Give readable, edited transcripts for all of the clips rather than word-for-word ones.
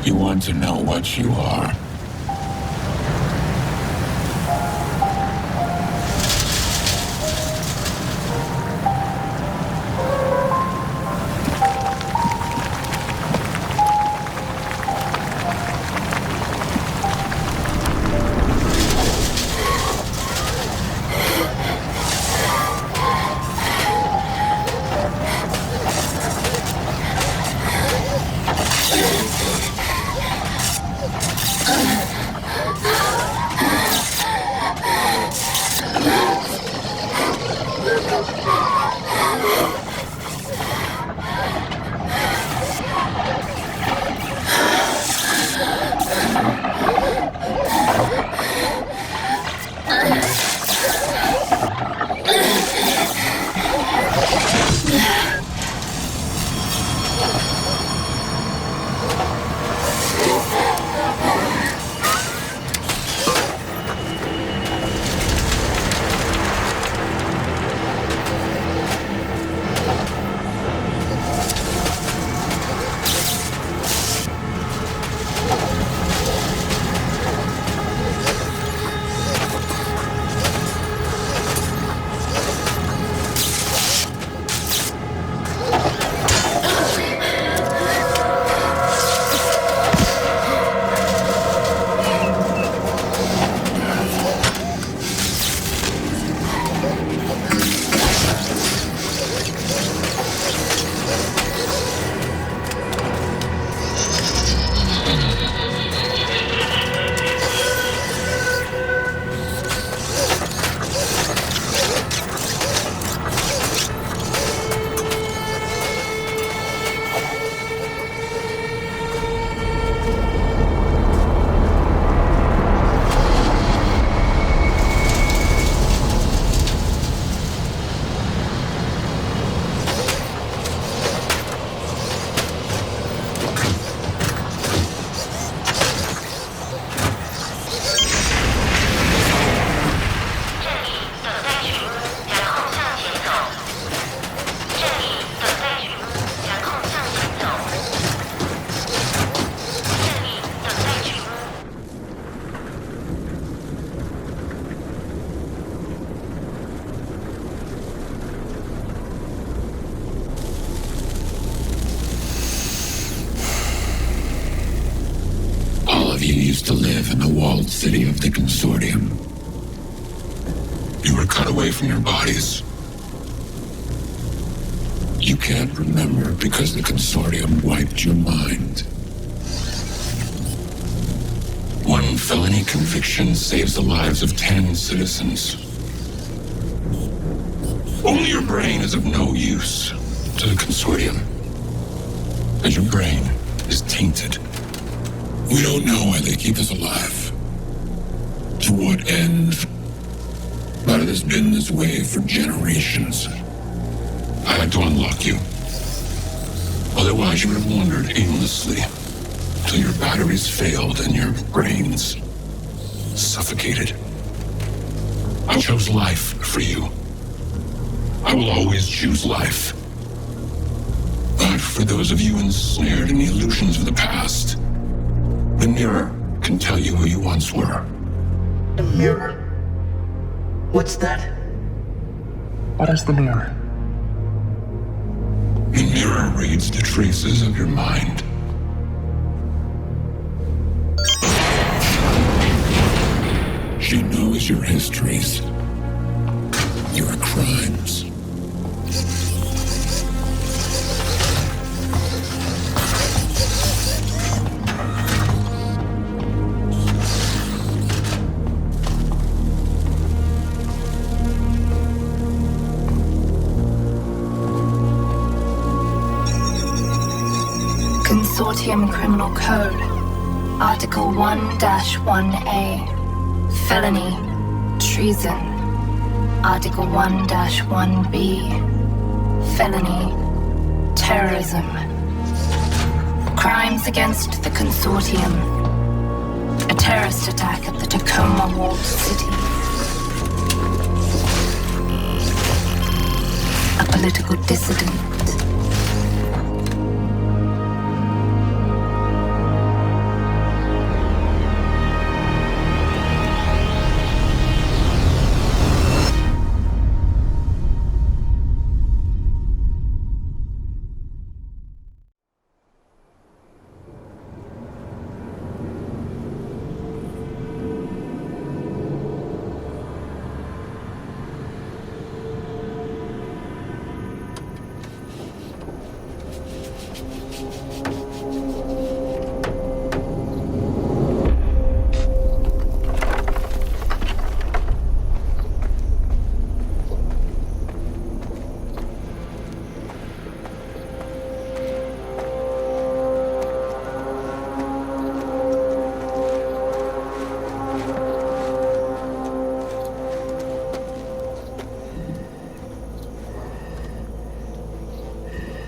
You want to know what you are. You used to live in the walled city of the Consortium. You were cut away from your bodies. You can't remember because the Consortium wiped your mind. One felony conviction saves the lives of 10 citizens. Only your brain is of no use to the Consortium, as your brain is tainted. We don't know why they keep us alive. To what end? But it has been this way for generations. I had to unlock you. Otherwise you would have wandered aimlessly till your batteries failed and your brains suffocated. I chose life for you. I will always choose life. But for those of you ensnared in the illusions of the past, the mirror can tell you who you once were. The mirror? What's that? What is the mirror? The mirror reads the traces of your mind. She knows your histories, your crimes. Consortium Criminal Code, Article 1-1A, Felony, Treason, Article 1-1B, Felony, Terrorism, Crimes against the Consortium, a terrorist attack at the Tacoma Walled City, a political dissident.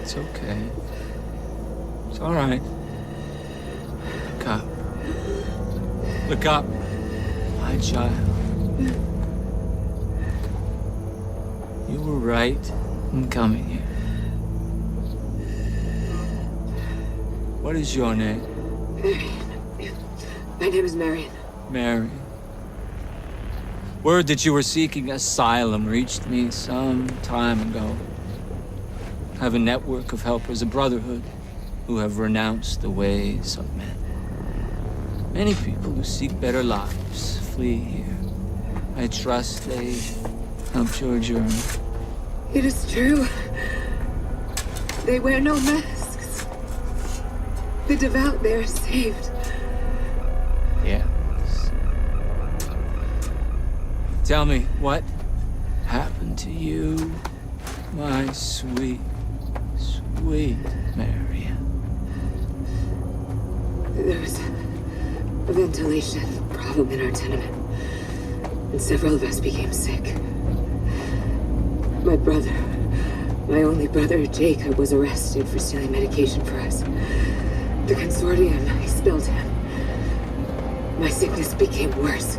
It's okay. It's all right. Look up. Look up, my child. You were right in coming here. What is your name? Marion. My name is Marion. Mary. Word that you were seeking asylum reached me some time ago. I have a network of helpers, a brotherhood, who have renounced the ways of men. Many people who seek better lives flee here. I trust they helped your journey. It is true. They wear no masks. The devout, they are saved. Yes. Tell me, what happened to you, my sweet, sweet Marion? There was a ventilation problem in our tenement, and several of us became sick. My brother, my only brother, Jacob, was arrested for stealing medication for us. The consortium expelled him. My sickness became worse.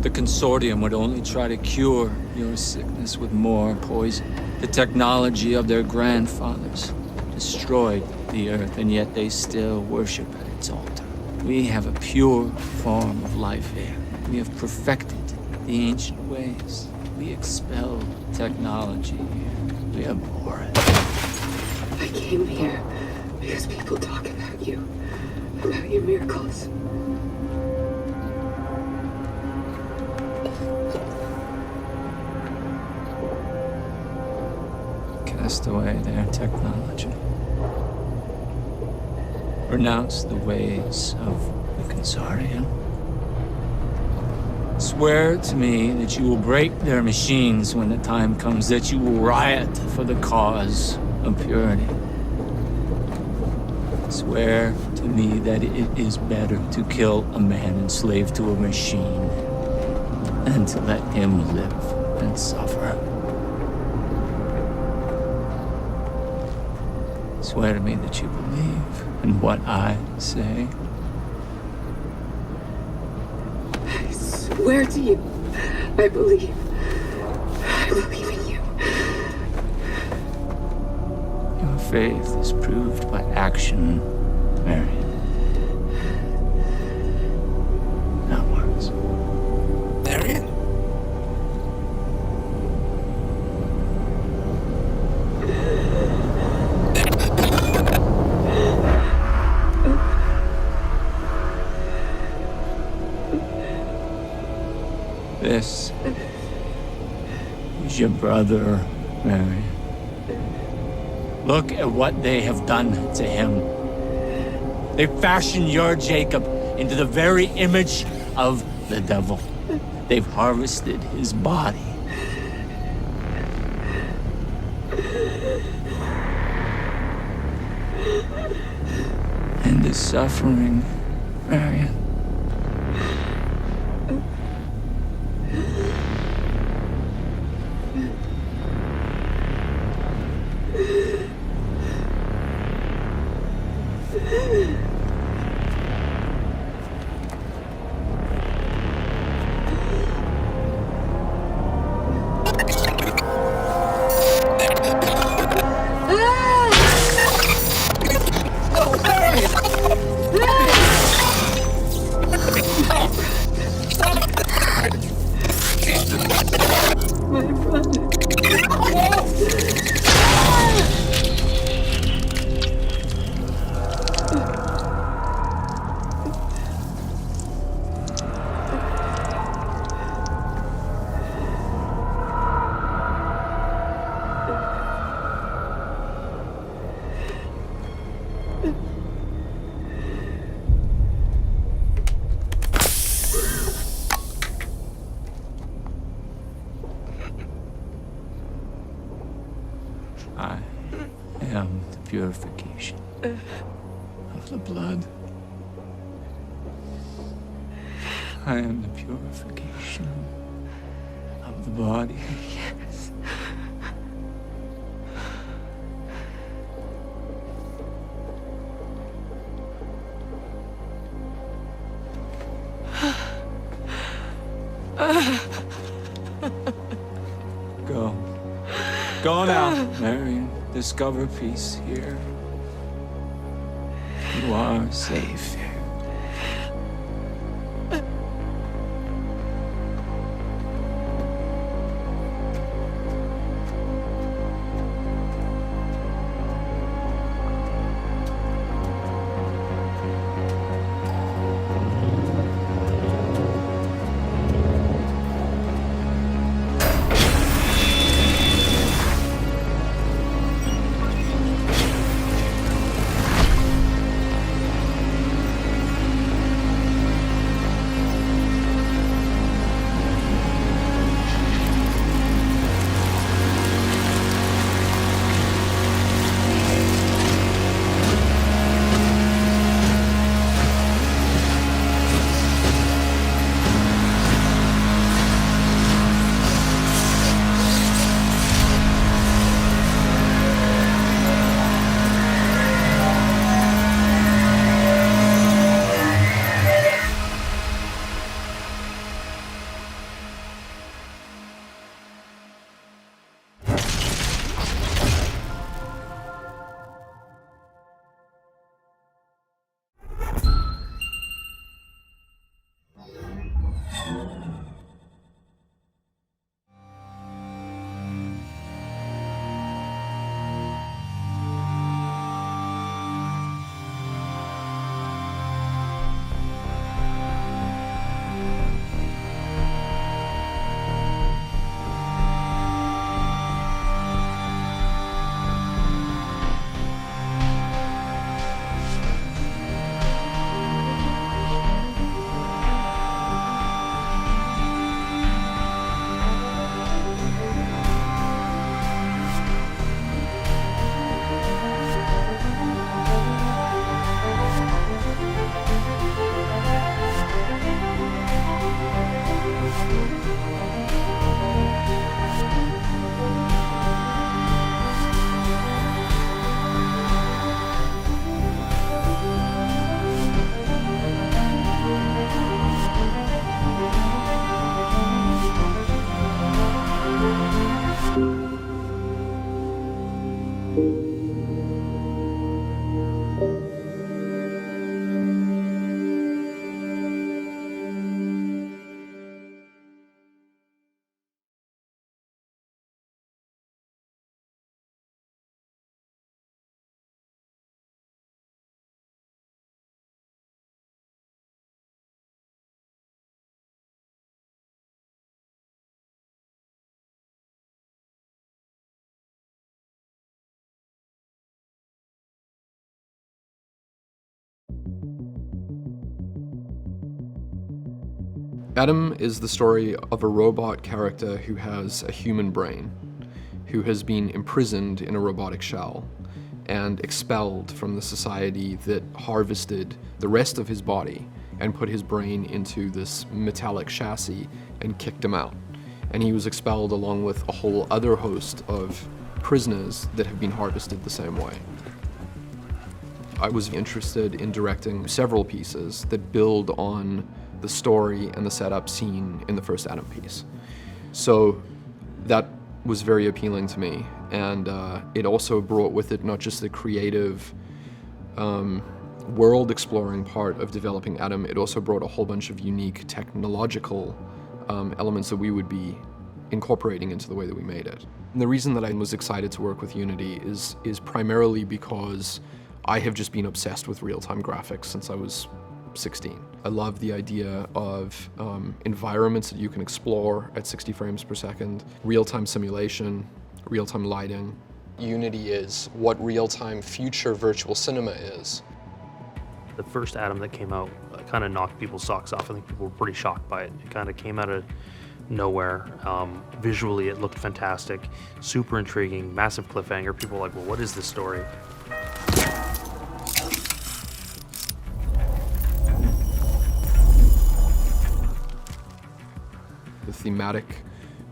The consortium would only try to cure your sickness with more poison. The technology of their grandfathers destroyed the earth, and yet they still worship at its altar. We have a pure form of life here. We have perfected the ancient ways. We expel technology here. We abhor it. I came here because people talk about you, about your miracles. Cast away their technology. Renounce the ways of the consortium. Swear to me that you will break their machines when the time comes, that you will riot for the cause of purity. Swear to me that it is better to kill a man enslaved to a machine than to let him live and suffer. Swear to me that you believe in what I say. I swear to you, I believe. I believe in you. Your faith is proved by action, Marion. Not words. Marion? This is your brother, Mary. Look at what they have done to him. They fashioned your Jacob into the very image of the devil. They've harvested his body. And his suffering, Marion. My brother. I am the purification of the blood. I am the purification of the body. Go. Go now, Marion. Discover peace here. You are safe here. Adam is the story of a robot character who has a human brain, who has been imprisoned in a robotic shell and expelled from the society that harvested the rest of his body and put his brain into this metallic chassis and kicked him out. And he was expelled along with a whole other host of prisoners that have been harvested the same way. I was interested in directing several pieces that build on the story and the setup scene in the first Adam piece. So that was very appealing to me, and it also brought with it not just the creative world exploring part of developing Adam, it also brought a whole bunch of unique technological elements that we would be incorporating into the way that we made it. And the reason that I was excited to work with Unity is primarily because I have just been obsessed with real-time graphics since I was 16. I love the idea of environments that you can explore at 60 frames per second, real-time simulation, real-time lighting. Unity is what real-time future virtual cinema is. The first Adam that came out kind of knocked people's socks off. I think people were pretty shocked by it. It kind of came out of nowhere. Visually, it looked fantastic, super intriguing, massive cliffhanger. People were like, well, what is this story? The thematic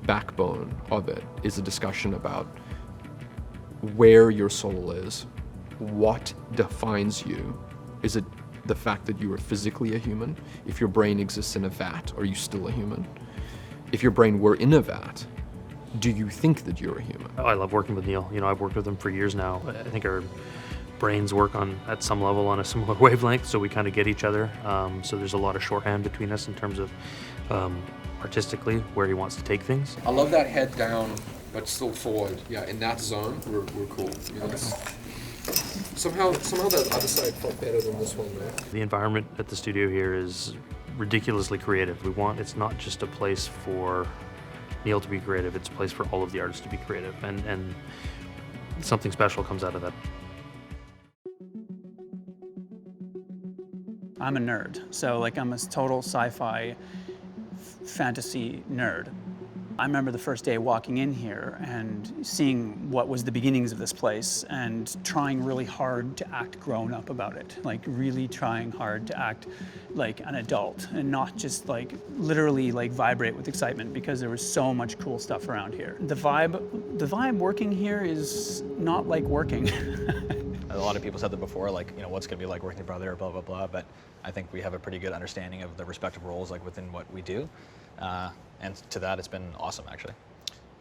backbone of it is a discussion about where your soul is, what defines you. Is it the fact that you are physically a human? If your brain exists in a vat, are you still a human? if your brain were in a vat, do you think that you're a human? Oh, I love working with Neill. I've worked with him for years now. I think our brains work at some level on a similar wavelength, so we kind of get each other. So there's a lot of shorthand between us in terms of artistically where he wants to take things. I love that head down, but still forward. Yeah, in that zone, we're cool. Somehow that other side felt better than this one, though. The environment at the studio here is ridiculously creative. It's not just a place for Neill to be creative, it's a place for all of the artists to be creative, and something special comes out of that. I'm a nerd, so I'm a total sci-fi fantasy nerd. I remember the first day walking in here and seeing what was the beginnings of this place and trying really hard to act grown up about it. Really trying hard to act like an adult and not just literally vibrate with excitement, because there was so much cool stuff around here. The vibe working here is not like working. A lot of people said that before, what's gonna be like working with your brother, blah, blah, blah, but I think we have a pretty good understanding of the respective roles within what we do. And to that, it's been awesome, actually.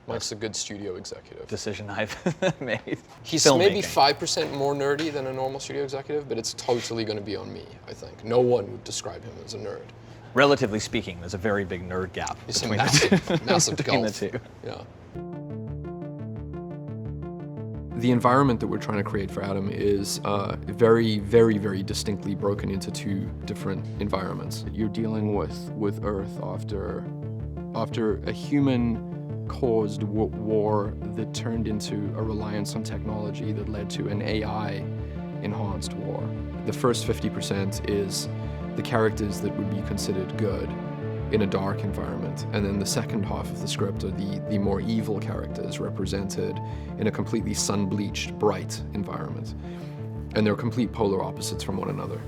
Mike's a good studio executive. Decision I've made. He's maybe 5% more nerdy than a normal studio executive, but it's totally going to be on me, I think. No one would describe him as a nerd. Relatively speaking, there's a very big nerd gap It's between a massive between gulf. the two. Yeah. The environment that we're trying to create for Adam is very, very, very distinctly broken into two different environments. You're dealing with Earth after a human-caused war that turned into a reliance on technology that led to an AI-enhanced war. The first 50% is the characters that would be considered good in a dark environment, and then the second half of the script are the more evil characters represented in a completely sun-bleached, bright environment. And they're complete polar opposites from one another.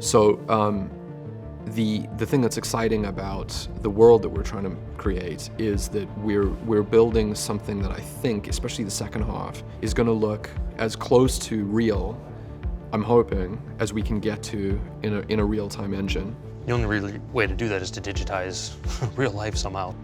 So the thing that's exciting about the world that we're trying to create is that we're building something that I think, especially the second half, is going to look as close to real, I'm hoping, as we can get to in a real-time engine. The only real way to do that is to digitize real life somehow.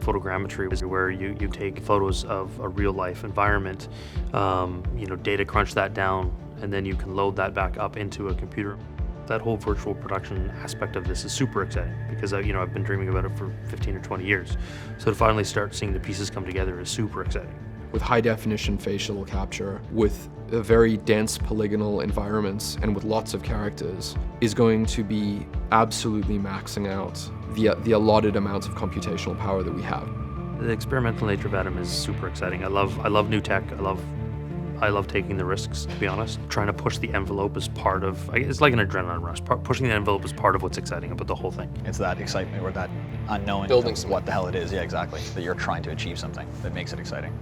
Photogrammetry is where you take photos of a real life environment, data crunch that down, and then you can load that back up into a computer. That whole virtual production aspect of this is super exciting because I've been dreaming about it for 15 or 20 years. So to finally start seeing the pieces come together is super exciting. With high definition facial capture, with a very dense polygonal environments, and with lots of characters, is going to be absolutely maxing out the allotted amounts of computational power that we have. The experimental nature of Adam is super exciting. I love new tech. I love taking the risks, to be honest. Trying to push the envelope is part of, it's like an adrenaline rush. Pushing the envelope is part of what's exciting about the whole thing. It's that excitement or that unknowing Building of what the hell it is. Yeah, exactly. That you're trying to achieve something that makes it exciting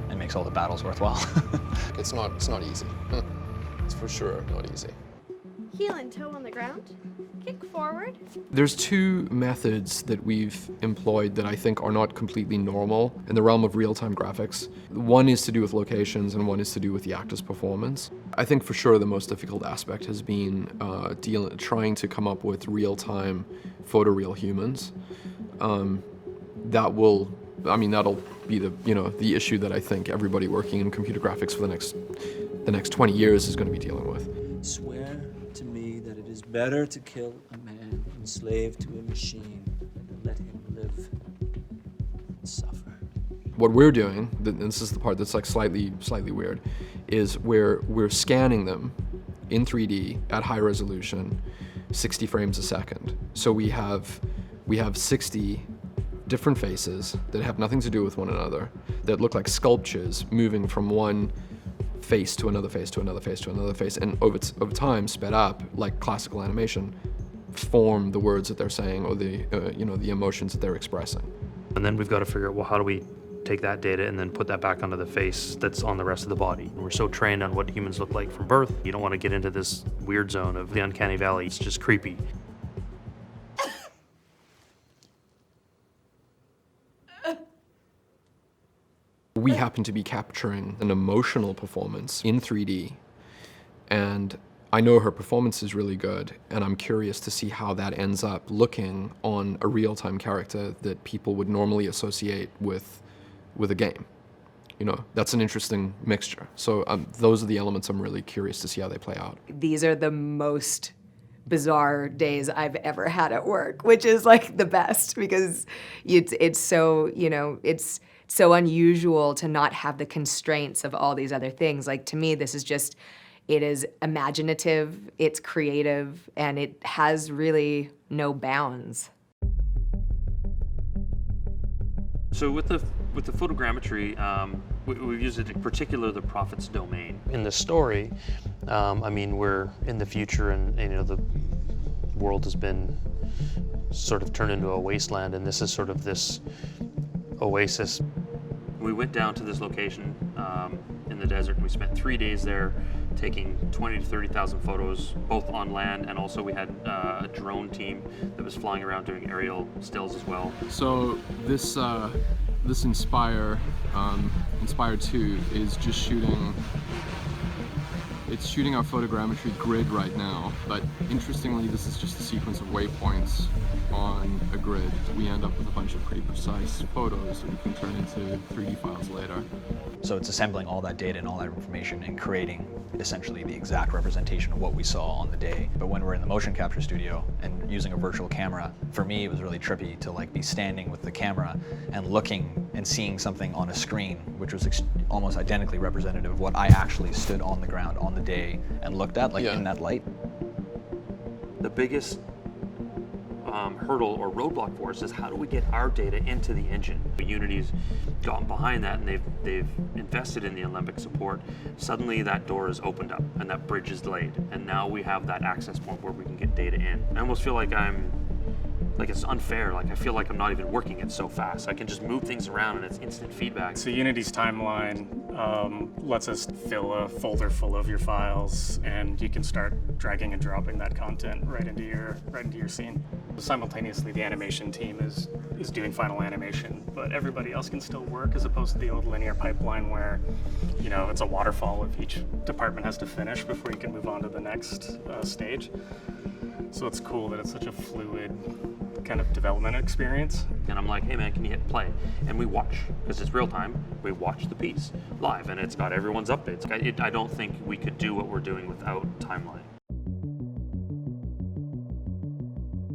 and makes all the battles worthwhile. It's not easy. It's for sure not easy. Heel and toe on the ground. Kick forward. There's two methods that we've employed that I think are not completely normal in the realm of real-time graphics. One is to do with locations and one is to do with the actor's performance. I think for sure the most difficult aspect has been trying to come up with real-time photoreal humans. That'll be the issue that I think everybody working in computer graphics for the next 20 years is going to be dealing with. Swear to me that it is better to kill a man enslaved to a machine than to let him live and suffer. What we're doing, and this is the part that's slightly weird, is we're scanning them in 3D at high resolution, 60 frames a second. So we have 60 different faces that have nothing to do with one another, that look like sculptures moving from one face to another face to another face to another face, and over time, sped up like classical animation, form the words that they're saying or the emotions that they're expressing. And then we've got to figure out, well, how do we take that data and then put that back onto the face that's on the rest of the body? And we're so trained on what humans look like from birth, you don't want to get into this weird zone of the uncanny valley. It's just creepy. We happen to be capturing an emotional performance in 3D, and I know her performance is really good, and I'm curious to see how that ends up looking on a real-time character that people would normally associate with a game. You know, that's an interesting mixture. So those are the elements I'm really curious to see how they play out. These are the most bizarre days I've ever had at work, which is like the best, because it's so, you know, it's so unusual to not have the constraints of all these other things. Like, to me, this is just, it is imaginative, it's creative, and it has really no bounds. So with the photogrammetry, we've used it in particular the prophet's domain. In the story, I mean, we're in the future, and you know, the world has been sort of turned into a wasteland, and this is sort of this oasis. We went down to this location in the desert, and we spent 3 days there taking 20 to 30,000 photos, both on land, and also we had a drone team that was flying around doing aerial stills as well. So this Inspire 2 is just shooting. It's shooting our photogrammetry grid right now, but interestingly, this is just a sequence of waypoints on a grid. We end up with a bunch of pretty precise photos that we can turn into 3D files later. So it's assembling all that data and all that information and creating essentially the exact representation of what we saw on the day. But when we're in the motion capture studio and using a virtual camera, for me it was really trippy to like be standing with the camera and looking and seeing something on a screen which was almost identically representative of what I actually stood on the ground on the day and looked at, like in that light. The biggest hurdle or roadblock for us is how do we get our data into the engine? Unity's gotten behind that, and they've invested in the Alembic support. Suddenly that door is opened up and that bridge is laid, and now we have that access point where we can get data in. I almost feel like it's unfair. Like I feel like I'm not even working it so fast. I can just move things around and it's instant feedback. So Unity's timeline lets us fill a folder full of your files, and you can start dragging and dropping that content right into your scene. Simultaneously, the animation team is doing final animation, but everybody else can still work, as opposed to the old linear pipeline where, you know, it's a waterfall of each department has to finish before you can move on to the next stage. So it's cool that it's such a fluid kind of development experience. And I'm like, hey man, can you hit play? And we watch, because it's real time, we watch the piece live, and it's got everyone's updates. I don't think we could do what we're doing without timeline.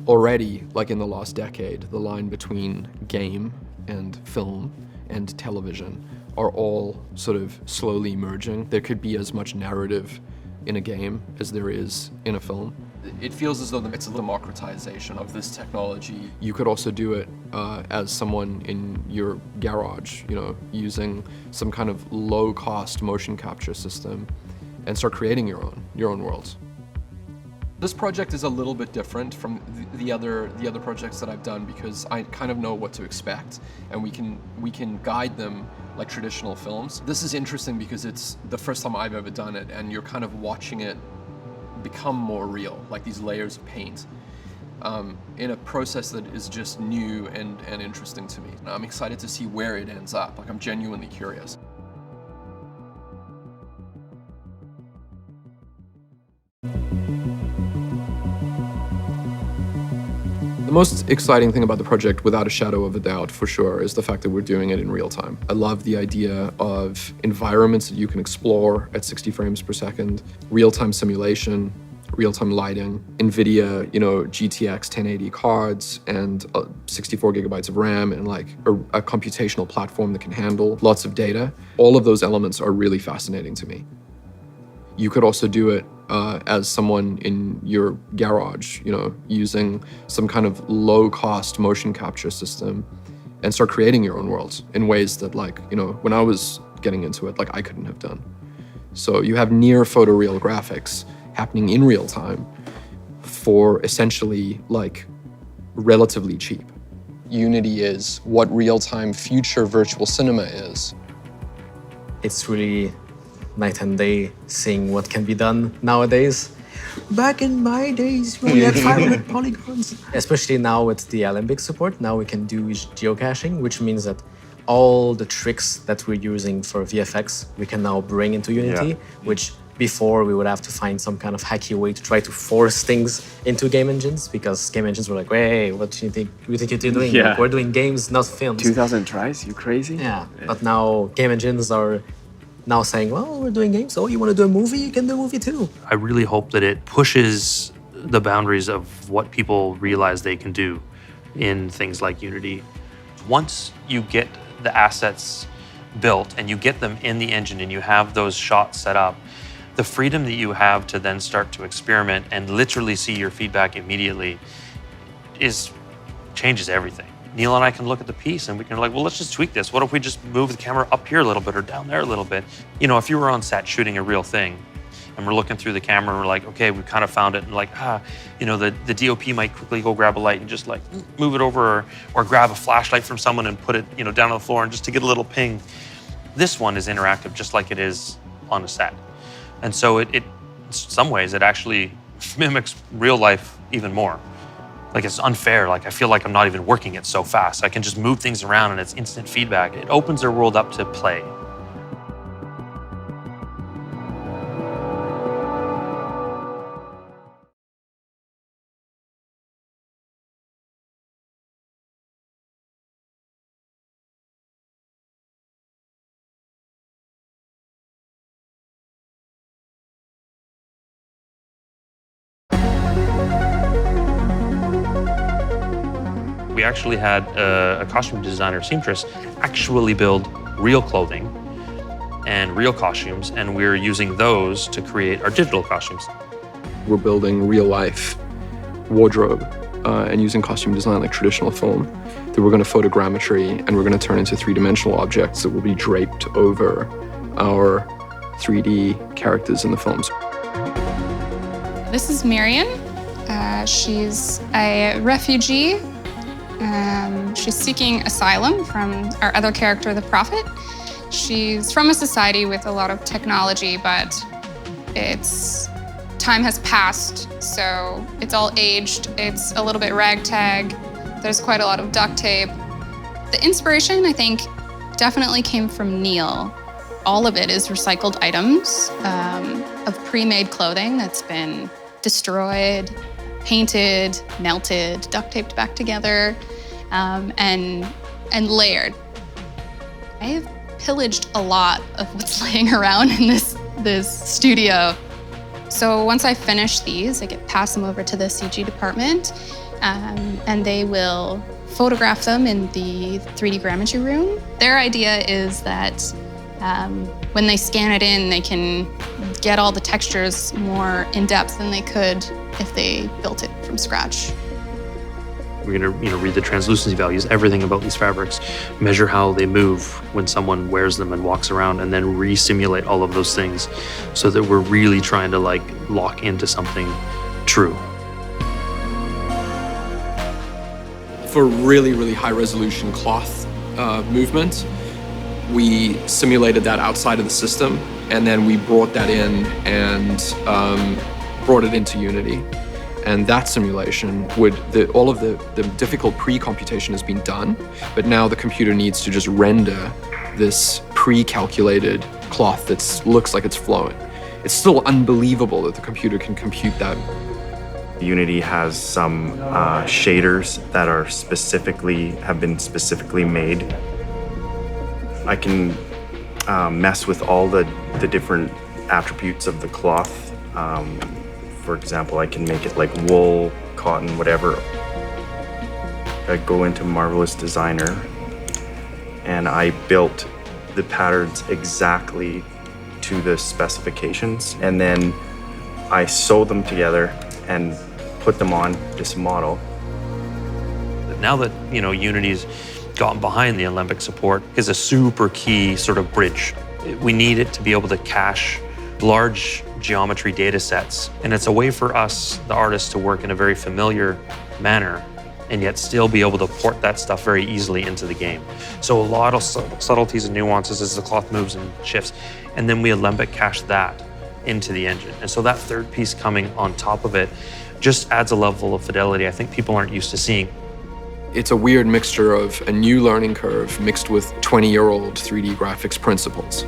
Already, like in the last decade, the line between game and film and television are all sort of slowly merging. There could be as much narrative in a game as there is in a film. It feels as though it's a democratization of this technology. You could also do it as someone in your garage, you know, using some kind of low-cost motion capture system and start creating your own worlds. This project is a little bit different from the other projects that I've done, because I kind of know what to expect, and we can guide them like traditional films. This is interesting because it's the first time I've ever done it, and you're kind of watching it become more real, like these layers of paint, in a process that is just new and interesting to me. And I'm excited to see where it ends up. Like, I'm genuinely curious. The most exciting thing about the project, without a shadow of a doubt, for sure, is the fact that we're doing it in real time. I love the idea of environments that you can explore at 60 frames per second, real-time simulation, real-time lighting, NVIDIA, you know, GTX 1080 cards, and 64 gigabytes of RAM, and like a computational platform that can handle lots of data. All of those elements are really fascinating to me. You could also do it as someone in your garage, you know, using some kind of low-cost motion capture system and start creating your own worlds in ways that, like, you know, when I was getting into it, like, I couldn't have done. So you have near photoreal graphics happening in real time for essentially, like, relatively cheap. Unity is what real-time future virtual cinema is. It's really night and day seeing what can be done nowadays. Back in my days, we had 500 polygons. Especially now with the Alembic support, now we can do geocaching, which means that all the tricks that we're using for VFX, we can now bring into Unity, which Before, we would have to find some kind of hacky way to try to force things into game engines, because game engines were like, "Hey, what do you think you're doing? Yeah. Like, we're doing games, not films." 2,000 tries? You crazy? Yeah. But now game engines are now saying, "Well, we're doing games. Oh, you want to do a movie? You can do a movie too." I really hope that it pushes the boundaries of what people realize they can do in things like Unity. Once you get the assets built and you get them in the engine and you have those shots set up, the freedom that you have to then start to experiment and literally see your feedback immediately changes everything. Neill and I can look at the piece and we can like, well, let's just tweak this. What if we just move the camera up here a little bit or down there a little bit? You know, if you were on set shooting a real thing and we're looking through the camera and we're like, okay, we kind of found it, and like, you know, the DOP might quickly go grab a light and just like move it over, or grab a flashlight from someone and put it, you know, down on the floor and just to get a little ping. This one is interactive just like it is on a set. And so in some ways, it actually mimics real life even more. Like, it's unfair. Like, I feel like I'm not even working it so fast. I can just move things around and it's instant feedback. It opens their world up to play. We actually had a costume designer, seamstress, actually build real clothing and real costumes, and we're using those to create our digital costumes. We're building real-life wardrobe and using costume design like traditional film that we're going to photogrammetry, and we're going to turn into three-dimensional objects that will be draped over our 3D characters in the films. This is Marion. She's a refugee. She's seeking asylum from our other character, the Prophet. She's from a society with a lot of technology, but time has passed, so it's all aged. It's a little bit ragtag. There's quite a lot of duct tape. The inspiration, I think, definitely came from Neill. All of it is recycled items of pre-made clothing that's been destroyed, painted, melted, duct taped back together, and layered. I've pillaged a lot of what's laying around in this studio. So once I finish these, I pass them over to the CG department, and they will photograph them in the 3D grammetry room. Their idea is that when they scan it in, they can get all the textures more in depth than they could if they built it from scratch. We're gonna, read the translucency values, everything about these fabrics, measure how they move when someone wears them and walks around, and then re-simulate all of those things so that we're really trying to lock into something true. For really, really high resolution cloth movement, we simulated that outside of the system, and then we brought that in and brought it into Unity. And that simulation all of the difficult pre-computation has been done, but now the computer needs to just render this pre-calculated cloth that looks like it's flowing. It's still unbelievable that the computer can compute that. Unity has some shaders that are have been specifically made. I can mess with all the different attributes of the cloth. For example, I can make it like wool, cotton, whatever. I go into Marvelous Designer and I built the patterns exactly to the specifications, and then I sew them together and put them on this model. Now that Unity's gotten behind the Alembic support is a super key sort of bridge. We need it to be able to cache large geometry data sets, and it's a way for us, the artists, to work in a very familiar manner and yet still be able to port that stuff very easily into the game. So a lot of subtleties and nuances as the cloth moves and shifts, and then we Alembic cache that into the engine. And so that third piece coming on top of it just adds a level of fidelity I think people aren't used to seeing. It's a weird mixture of a new learning curve mixed with 20-year-old 3D graphics principles.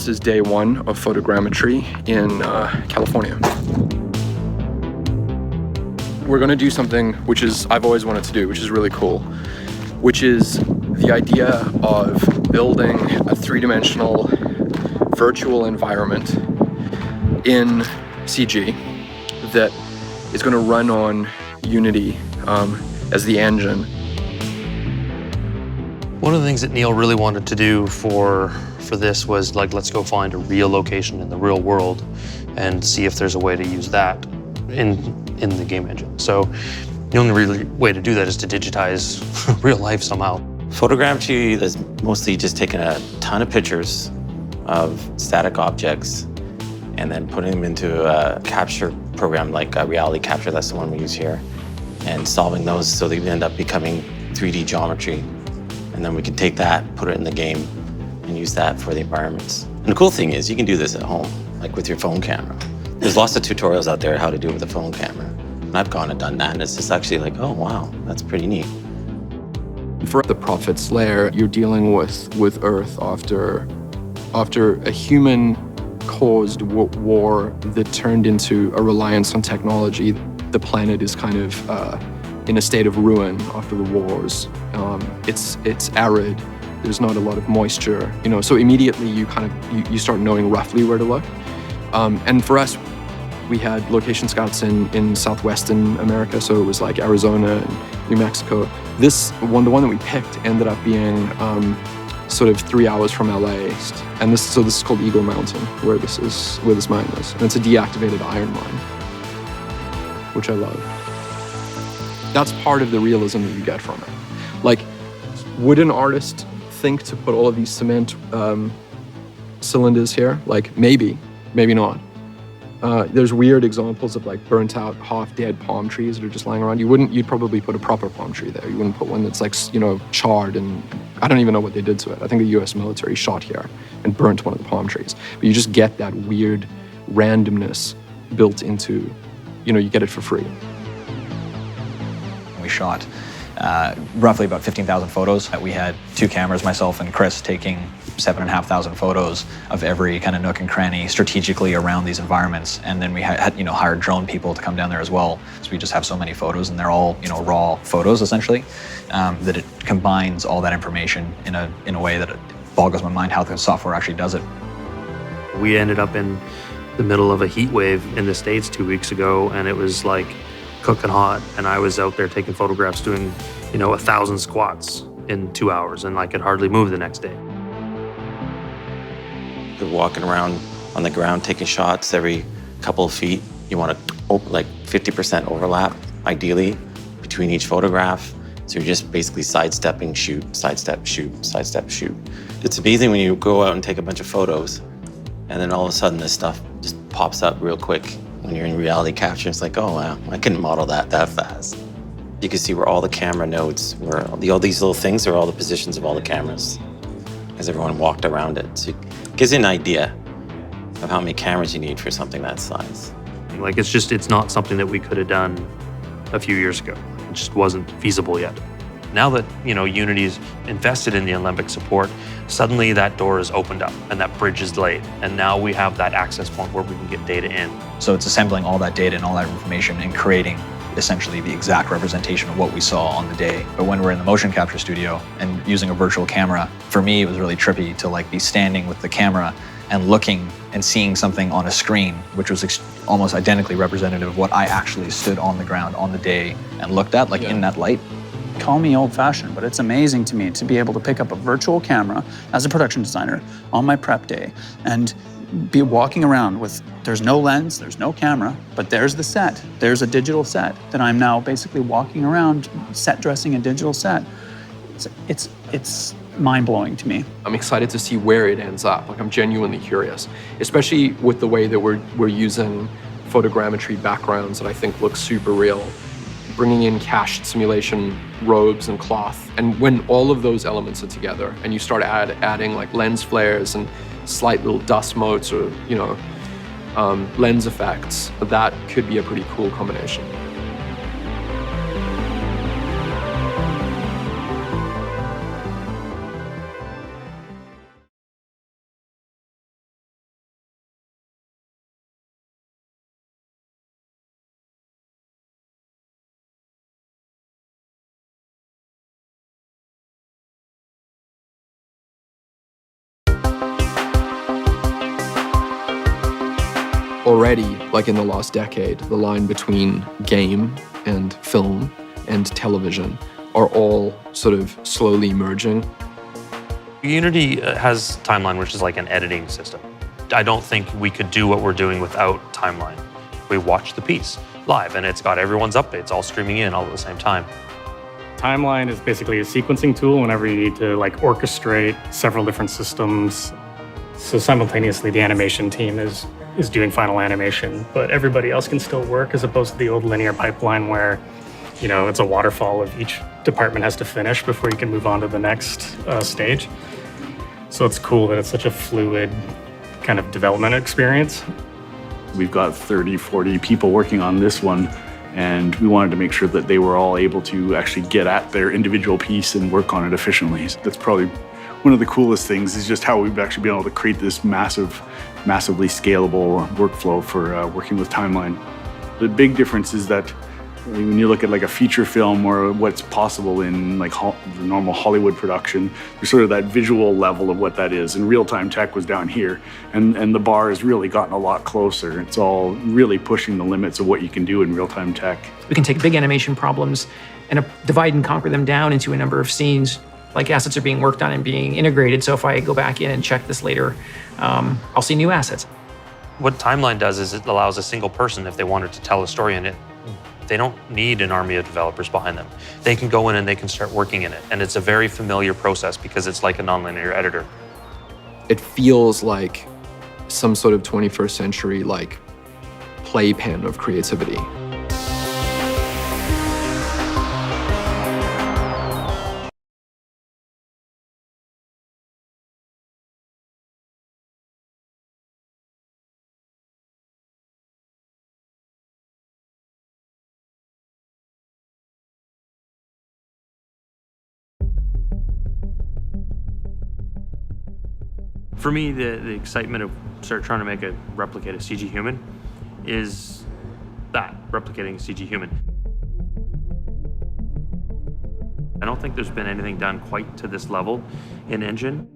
This is day one of photogrammetry in California. We're gonna do something which is I've always wanted to do, which is really cool, which is the idea of building a three-dimensional virtual environment in CG that is gonna run on Unity as the engine. One of the things that Neill really wanted to do for this was like, let's go find a real location in the real world and see if there's a way to use that in the game engine. So the only real way to do that is to digitize real life somehow. Photogrammetry is mostly just taking a ton of pictures of static objects and then putting them into a capture program like a reality capture, that's the one we use here, and solving those so they end up becoming 3D geometry. And then we can take that, put it in the game, and use that for the environments. And the cool thing is you can do this at home, like with your phone camera. There's lots of tutorials out there how to do it with a phone camera. And I've gone and done that, and it's just actually like, oh wow, that's pretty neat. For the Prophet's Lair, you're dealing with Earth after a human-caused war that turned into a reliance on technology. The planet is kind of in a state of ruin after the wars. It's arid. There's not a lot of moisture, you know. So immediately you start knowing roughly where to look. And for us, we had location scouts in southwestern America, so it was like Arizona and New Mexico. The one that we picked ended up being sort of 3 hours from LA, and this is called Eagle Mountain, where this mine is, and it's a deactivated iron mine, which I love. That's part of the realism that you get from it. Like, would an artist think to put all of these cement cylinders here? Like, maybe not. There's weird examples of like burnt out, half-dead palm trees that are just lying around. You'd probably put a proper palm tree there. You wouldn't put one that's like, you know, charred, and I don't even know what they did to it. I think the US military shot here and burnt one of the palm trees. But you just get that weird randomness built into, you know, you get it for free. We shot roughly about 15,000 photos. We had 2 cameras, myself and Chris, taking 7,500 photos of every kind of nook and cranny strategically around these environments. And then we had you know, hired drone people to come down there as well. So we just have so many photos, and they're all, you know, raw photos essentially, that it combines all that information in a way that it boggles my mind how the software actually does it. We ended up in the middle of a heat wave in the States 2 weeks ago, and it was like cooking hot, and I was out there taking photographs doing, you know, 1,000 squats in 2 hours, and I could hardly move the next day. You're walking around on the ground taking shots every couple of feet. You want to like 50% overlap, ideally, between each photograph. So you're just basically sidestepping, shoot, sidestep, shoot, sidestep, shoot. It's amazing when you go out and take a bunch of photos, and then all of a sudden this stuff just pops up real quick. When you're in reality capture, it's like, oh wow, I couldn't model that fast. You can see where all the camera nodes, where all these little things are all the positions of all the cameras, as everyone walked around it. So it gives you an idea of how many cameras you need for something that size. Like, it's not something that we could have done a few years ago. It just wasn't feasible yet. Now that, you know, Unity's invested in the Olympic support, suddenly that door is opened up and that bridge is laid. And now we have that access point where we can get data in. So it's assembling all that data and all that information and creating essentially the exact representation of what we saw on the day. But when we're in the motion capture studio and using a virtual camera, for me, it was really trippy to like be standing with the camera and looking and seeing something on a screen, which was almost identically representative of what I actually stood on the ground on the day and looked at, like in that light. Call me old-fashioned, but it's amazing to me to be able to pick up a virtual camera as a production designer on my prep day and be walking around with, there's no lens, there's no camera, but there's the set. There's a digital set that I'm now basically walking around, set dressing a digital set. It's mind-blowing to me. I'm excited to see where it ends up. Like, I'm genuinely curious, especially with the way that we're using photogrammetry backgrounds that I think look super real, bringing in cached simulation robes and cloth. And when all of those elements are together and you start adding like lens flares and slight little dust motes or, you know, lens effects, that could be a pretty cool combination. already, like in the last decade, the line between game and film and television are all sort of slowly merging. Unity has Timeline, which is like an editing system. I don't think we could do what we're doing without Timeline. We watch the piece live, and it's got everyone's updates all streaming in all at the same time. Timeline is basically a sequencing tool whenever you need to like orchestrate several different systems. So simultaneously, the animation team is doing final animation, but everybody else can still work, as opposed to the old linear pipeline where, you know, it's a waterfall of each department has to finish before you can move on to the next stage. So it's cool that it's such a fluid kind of development experience. We've got 30, 40 people working on this one, and we wanted to make sure that they were all able to actually get at their individual piece and work on it efficiently. So that's probably one of the coolest things, is just how we've actually been able to create this massively scalable workflow for working with Timeline. The big difference is that when you look at like a feature film or what's possible in like the normal Hollywood production, there's sort of that visual level of what that is. And real-time tech was down here, and the bar has really gotten a lot closer. It's all really pushing the limits of what you can do in real-time tech. We can take big animation problems and divide and conquer them down into a number of scenes. Like assets are being worked on and being integrated. So if I go back in and check this later, I'll see new assets. What Timeline does is it allows a single person, if they wanted to tell a story in it, they don't need an army of developers behind them. They can go in and they can start working in it. And it's a very familiar process because it's like a nonlinear editor. It feels like some sort of 21st century like playpen of creativity. For me, the excitement of trying to make replicate a CG human is that, replicating a CG human. I don't think there's been anything done quite to this level in engine.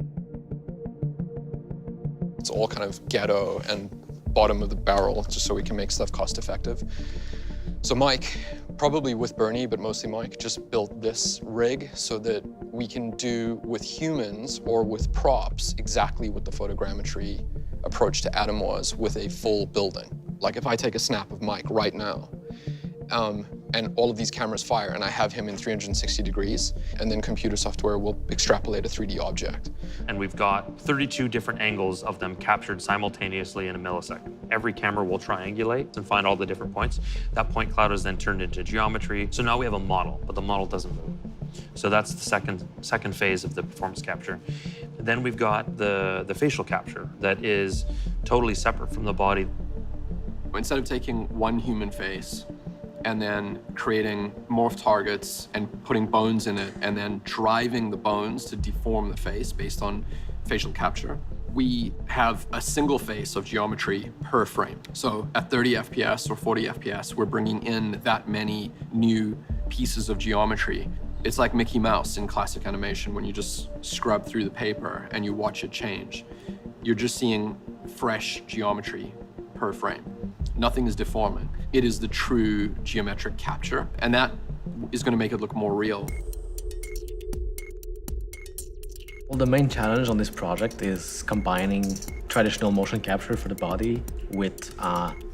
It's all kind of ghetto and bottom of the barrel, just so we can make stuff cost effective. So Mike, probably with Bernie, but mostly Mike, just built this rig so that we can do with humans or with props exactly what the photogrammetry approach to Adam was with a full building. Like if I take a snap of Mike right now, and all of these cameras fire, and I have him in 360 degrees, and then computer software will extrapolate a 3D object. And we've got 32 different angles of them captured simultaneously in a millisecond. Every camera will triangulate and find all the different points. That point cloud is then turned into geometry. So now we have a model, but the model doesn't move. So that's the second phase of the performance capture. And then we've got the facial capture that is totally separate from the body. Instead of taking one human face and then creating morph targets and putting bones in it and then driving the bones to deform the face based on facial capture, we have a single face of geometry per frame. So at 30 FPS or 40 FPS, we're bringing in that many new pieces of geometry. It's like Mickey Mouse in classic animation when you just scrub through the paper and you watch it change. You're just seeing fresh geometry per frame. Nothing is deforming. It is the true geometric capture, and that is going to make it look more real. Well, the main challenge on this project is combining traditional motion capture for the body with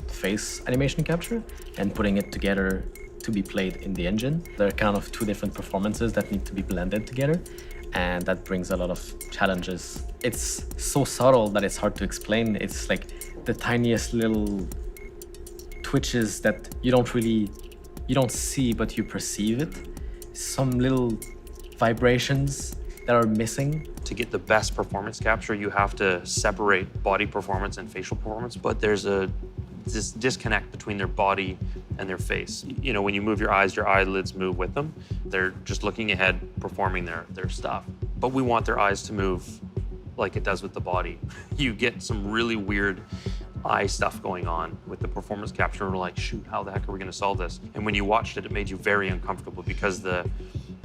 face animation capture and putting it together to be played in the engine. There are kind of two different performances that need to be blended together, and that brings a lot of challenges. It's so subtle that it's hard to explain. It's like the tiniest little twitches that you don't see, but you perceive it. Some little vibrations that are missing. To get the best performance capture, you have to separate body performance and facial performance, but there's this disconnect between their body and their face. You know, when you move your eyes, your eyelids move with them. They're just looking ahead, performing their stuff. But we want their eyes to move like it does with the body. You get some really weird eye stuff going on with the performance capture. We're like, shoot, how the heck are we gonna solve this? And when you watched it, it made you very uncomfortable because the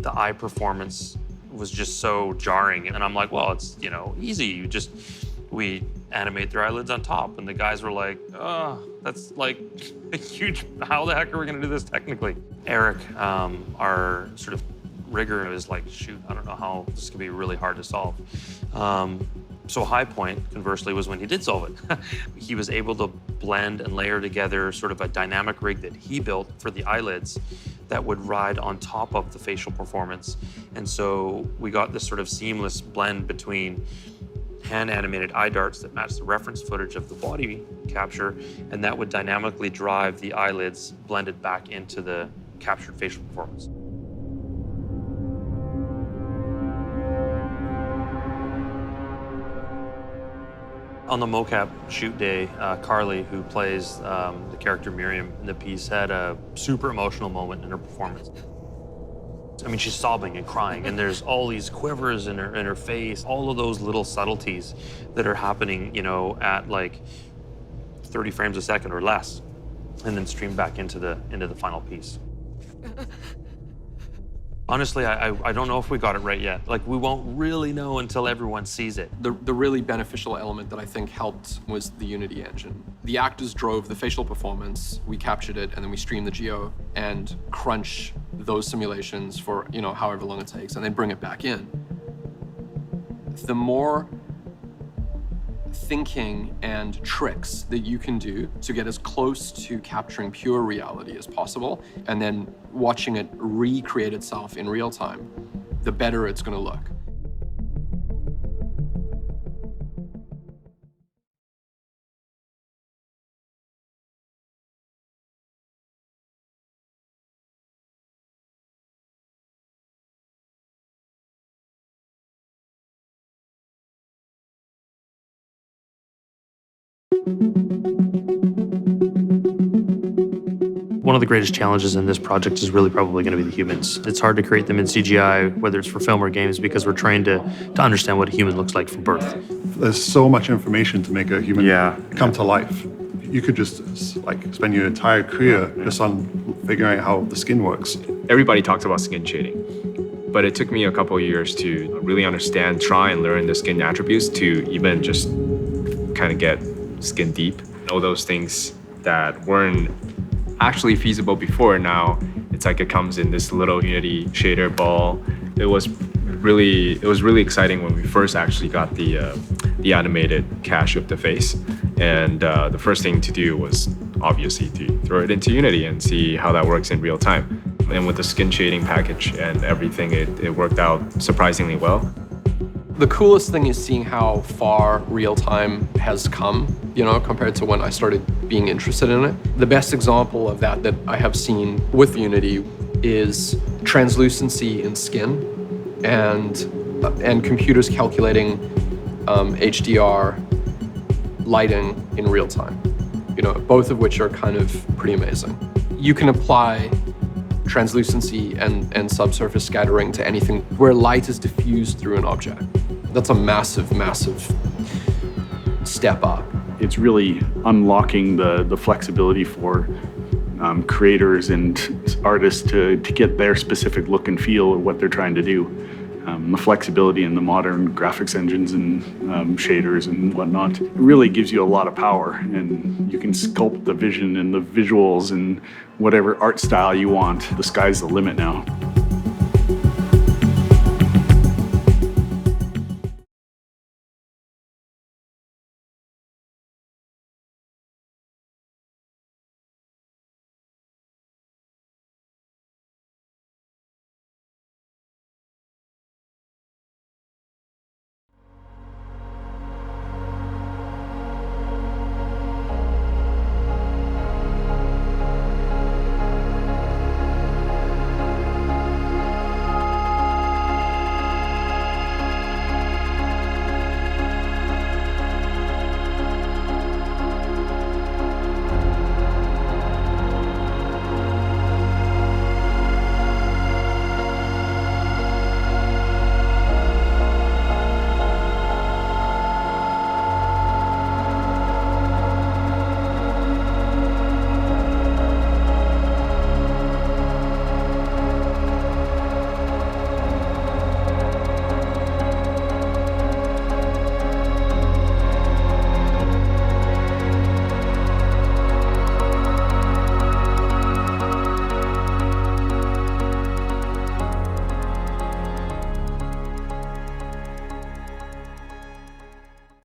eye performance was just so jarring. And I'm like, well, it's, you know, easy. We animate their eyelids on top. And the guys were like, oh, that's like a huge, how the heck are we gonna do this technically? Eric, our sort of rigger, is like, shoot, I don't know how this is gonna be really hard to solve. So high point, conversely, was when he did solve it. He was able to blend and layer together sort of a dynamic rig that he built for the eyelids that would ride on top of the facial performance. And so we got this sort of seamless blend between hand-animated eye darts that match the reference footage of the body capture, and that would dynamically drive the eyelids blended back into the captured facial performance. On the mocap shoot day, Carly, who plays the character Miriam in the piece, had a super emotional moment in her performance. I mean, she's sobbing and crying, and there's all these quivers in her face, all of those little subtleties that are happening, you know, at like 30 frames a second or less, and then streamed back into the final piece. Honestly, I don't know if we got it right yet. Like, we won't really know until everyone sees it. The really beneficial element that I think helped was the Unity engine. The actors drove the facial performance, we captured it, and then we streamed the geo and crunch those simulations for, you know, however long it takes, and then bring it back in. The more thinking and tricks that you can do to get as close to capturing pure reality as possible, and then watching it recreate itself in real time, the better it's going to look. One of the greatest challenges in this project is really probably going to be the humans. It's hard to create them in CGI, whether it's for film or games, because we're trying to understand what a human looks like from birth. There's so much information to make a human come to life. You could just like spend your entire career just on figuring out how the skin works. Everybody talks about skin shading, but it took me a couple of years to really understand, try and learn the skin attributes to even just kind of get skin deep. All those things that weren't actually feasible before, now it's like it comes in this little Unity shader ball. It was really exciting when we first actually got the animated cache of the face, and the first thing to do was obviously to throw it into Unity and see how that works in real time. And with the skin shading package and everything, it worked out surprisingly well. The coolest thing is seeing how far real-time has come, you know, compared to when I started being interested in it. The best example of that I have seen with Unity is translucency in skin and computers calculating HDR lighting in real time, you know, both of which are kind of pretty amazing. You can apply translucency and subsurface scattering to anything where light is diffused through an object. That's a massive, massive step up. It's really unlocking the flexibility for creators and artists to get their specific look and feel of what they're trying to do. The flexibility in the modern graphics engines and shaders and whatnot, it really gives you a lot of power, and you can sculpt the vision and the visuals and whatever art style you want. The sky's the limit now.